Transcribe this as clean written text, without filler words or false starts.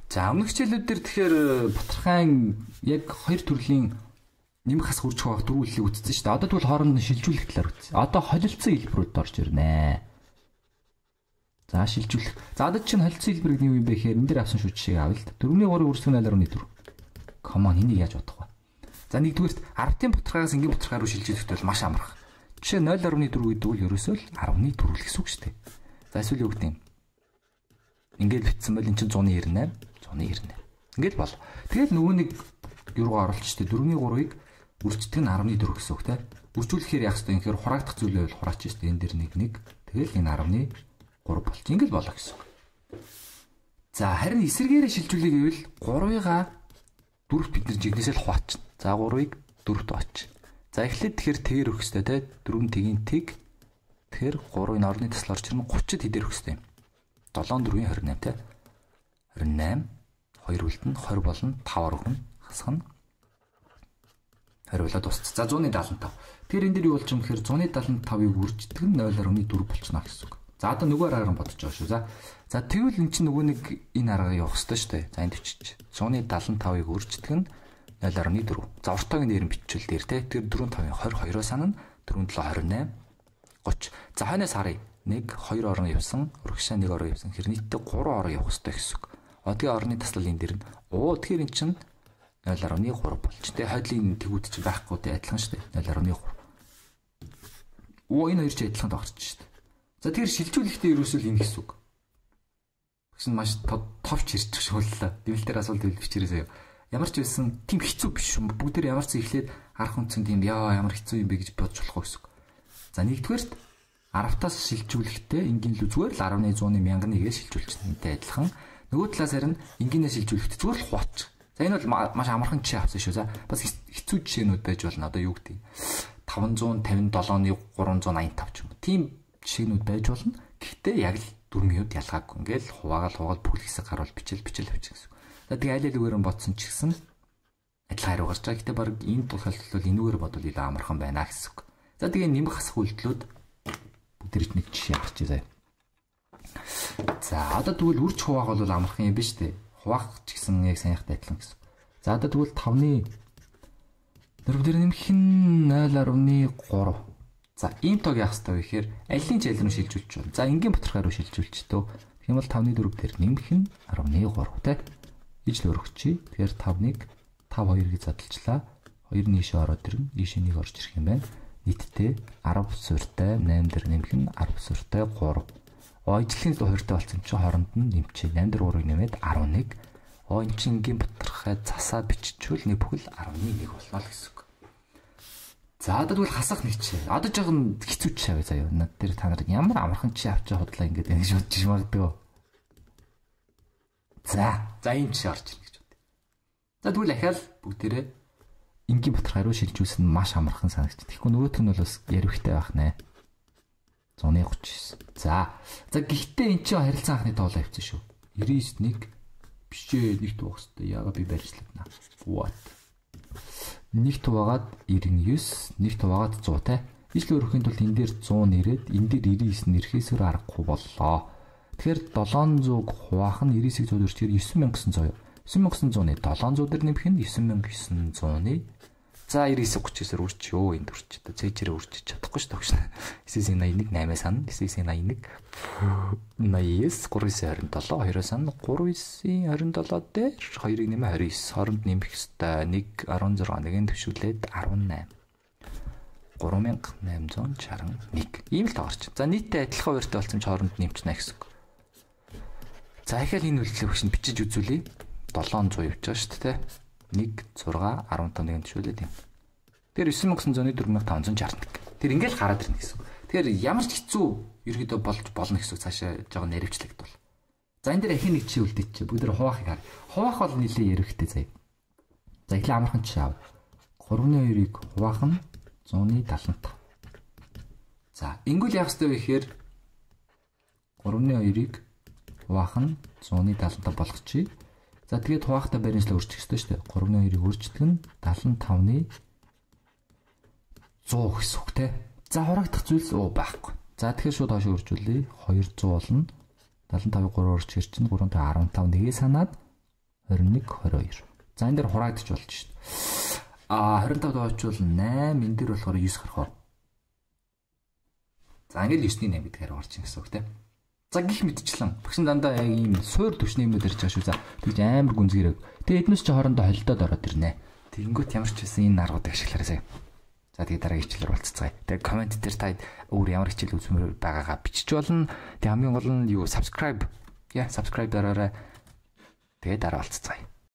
За өмнөх хичээлүүд дээр тэгэхээр Батархан яг хоёр төрлийн нэмэх хасах үрж хуваах дөрвөллийг үтсэн шүү дээ. Одоо тэгвэл хооронд нь шилжүүлэх талаар үтсэн. Одоо холилцсон хэлбэрүүд орж ирнэ. За шилжүүлэх. За одоо чинь холилцсон хэлбэр гэдэг нь юу юм бэ гэхээр энэ дээр авсан шүү жишээг авъя л да. 4-3 үржлэх 0.4. Common энийг яаж бодох вэ? За нэгдүгээрт 10-ын Батархаас энгийн Батархаа руу шилжүүлэхдээ бол маш амархан. Жишээ 0.4 гэдэг нь ерөөсөө л 10-ны дөрвөл гэсэн үг шүү дээ. За эсвэл юу гэдэг юм? Ингээд бичсэн бол эн чинь 198, 198. Ингээд бол. Тэгэл нөгөө нэг юуруу оруулчихтэй 4-3-ыг үрждэг нь 14 гэсэн үг те. Үржүүлэхээр яах вэ? Инхээр хураагдах зүйлээ бол хураач шүү дээ. Энэ дэр нэг. Тэгэл энэ 10-3 болж. Ингээд болоо гэсэн үг. За харин эсэргээрээ шилжүүлэх гэвэл 3-ыгаа 4-т бид нар жигнэсээ л хуваачна. За 3-ыг 4-т оч. За эхлээд тэгэхээр тэгэр өгөх хэрэгтэй те. 4 тэгийн тэг. Тэгэхээр 3-ын орны тасал орч ирнэ 30-д хэдэр өгөх хэрэгтэй юм. 7-4-ийн 28 те. 28 2 үлдэн 20 болно 5-аар өгнө. Хасах нь 20 болоод дуусчих. За 175. Тэгэхээр энэ дээр юу болж юм гэхээр 175-ыг үрждэг нь 0.4 болчихно гэсэн үг. За одоо нөгөө аргаар нь бодож байгаа шүү. За тэгвэл эн чинь нөгөө нэг энэ аргаар явах хэрэгтэй шүү дээ. За энд бичиж. 175-ыг үрждэг нь 0.4. За уртаагийн дээр нь бичвэл дээр те. Тэгэхээр 4-5-ын 22-оос санана 4-7 28 30. За хойноос харъя. 1 2 орон явсан, урагшаа 1 орон явсан. Тэгэхээр нийтдээ 3 орон явах хэрэгтэй гэсэн үг. Одгийн орны таслал энэ дэр нь. Тэгэхээр эн чинь 0.3 болж. Тэгээ хойдлын тэгүүд чинь байхгүй те адилхан шүү дээ. 0.3. Энэ хоёр ч адилхан тохирч шүү дээ. За тэгэхээр шилжүүлэхдээ ерөөсөө энэ гэсэн үг. Гэсэн маш товч ирчих шууллаа. Дэвлэл дээр асуулт бичээрэй. Ямар ч байсан тийм хэцүү биш юм. Бүгд дээр ямар ч эхлээд арах хүнцэн тийм ямар хэцүү юм бэ гэж бодож болох гэсэн үг. За нэгдүгээрт 10-таас шилжүүлэхдээ энгийн л зүгээр л 10-ны 100-ны 1000-ыг шилжүүлчихсэн энтэй адилхан. Нөгөө талаас харин энгийнээ шилжүүлэхдээ зүгээр л хувач. За энэ бол маш амархан жишээ авсан шүү. За бас хэцүү жишээнүүд байж болно. Одоо юу гэдэг 557-ны 385 ч юм уу. Тийм жишээнүүд байж болно. Гэхдээ яг л дүрмүүд ялгаагүй. Ингээл хуваагаал бүл хэсэг гарвал бичил авчих гэсэн. За тэгээ айл алигээр нь бодсон ч гэсэн адилхан хариу гарч байгаа. Гэхдээ баг энэ тохиолдолд бол энүүгээр бодвол илүү амархан байна гэсэн үг. За тэгээ нэмэх хасах үйлдэлүүд бүгдээрч нэг жишээ авч заяа. За одоо тэгвэл үрж хуваах бол амархан юм биш үү? Хуваах ч гэсэн яг санийхтай адилхан гэсэн. За одоо тэгвэл 5-ны дөрөв дээр нэмэх нь 0.3. За ийм тог яах ёстой вэ гэхээр аллийн ч аль руу шилжүүлж байна. За энгийн Батархаа руу шилжүүлчихтөө. Тэгэх юм бол 5-ны 4 дээр нэмэх нь 10.3 те. Ижил өргөчий. Тэгэхээр 5-ыг 5 2 гэж задлчлаа. 2 нийшээ ороод ирнэ. Нийшээ 1 орж ирэх юм байна. Нийтдээ 10 суурьтай 8 дээр нэмэх нь 10 суурьтай 3. Ижлэхийн 2-тай болсон чинь хооронд нь нэмчээ. 8 дээр 3-ыг нэмээд 11. Энэ чинь энгийн Батархаа засаа биччихвэл нэг бүхэл 11 болно л гэсэн үг. За одоо тэгвэл хасах нэг чи. Одоо жоохон хэцүү чи авъя заяа. Над дээр та нарыг ямар амархан чи авч худлаа ингээд ингэж бодчих магадгүй. За энэ чи орж ирнэ гэж бод. За тэгвэл ахаал бүгдээрээ энгийн Батархаа руу шилжүүлсэн маш амархан санагч. Тэгэхгүй нөгөөх нь бол бас ярихтай байх нэ. 139. За гэхдээ эн чинь харилцан анхны тоолоо авчихсан шүү. 99 биш ээ нэгт байх хэвээр. Яагаад би барьжлаа. What? Нэгт хуваагаад 99, нэгт хуваагаад 100 те. Ижил өрөхийн тулд энэ дээр 100 нэрээд энэ дээр 99 нэрхээсээр аргагүй боллоо. Тэгэхээр 700 хуваах нь 99-ийг 100 өрчгээр 9900. 9900-ны 700 дээр нэмэх нь 9900-ны за 9939-ээр үрчөө энд үрчээ. Цэжээрээ үрчиж чадахгүй шүү дээ. 9981 8-аас сан 9981 89 327 2-оос сан 3927 дээр 2-ыг нэмээ 29 хооронд нэмэх хэвээр 1 16 нэгийн төвшүүлээд 18 3861 ийм л таарч. За нийтдээ адилхан хуваартай болсон ч хооронд нэмчихнэ гэсэн үг. За ихэл энэ үйлдэлийг багш нь бичиж үзүүлье. 700 явж байгаа шүү дээ. 1 6 15 нэгэн төвшүүлээд юм. Тэгэхээр 9900-ны 4561. Тэр ингээл гараад ирнэ гэсэн. Тэгэхээр ямар ч хэцүү ерөөдөө болж болно гэсэн цаашаа жоо наривчлагдвал. За энэ дээр ахин нэг чи үлдээч. Бүгд хуваахыг хар. Хуваах бол нэлээ ярихтэй заяа. За эхлээ амархан чи аав. 3-2-ыг хуваах нь 175. За ингүүл яах ёстой вэ гэхээр 3-2-ыг хуваах нь 175 болгочихъя. За тэгээд хуваахтай баримтлал өөрчих ёстой шүү дээ. 3-2-ыг өөрчдөг нь 75-ны 100 гэсэн үг те. За хураагдах зүйлс байхгүй. За тэгэхээр шууд хойш өөрчүүлье. 200 болно. 75-ыг 3 орч ирчин 315 нэгээ санаад 21 22. За энэ дээр хураагдчих болж шүү дээ. 25 дугаарчвал 8 энэ дээр болохоор 9 гарах уу. За ингээд 9-ний 8 гэдгээр орж ийн гэсэн үг те. За гих мэдчлэн. Багш дандаа яг ийм суур төвчний юмнууд ярьж байгаа шүү. За тэгж амар гүнзгийрэг. Тэгээ эднээс чи хоорондоо холилдоод ороод ирнэ. Тэгэнгүүт ямар ч байсан энэ аргуудыг ашиглаарай. За тэгээ дараагийн хичээлээр болцгоцгаая. Тэгээ комент дээр та өөр ямар хичээл үзмээр байгаагаа бичиж болно. Тэгээ хамгийн гол нь юу subscribe дараарай. Тэгээ дараа болцгоцгаая.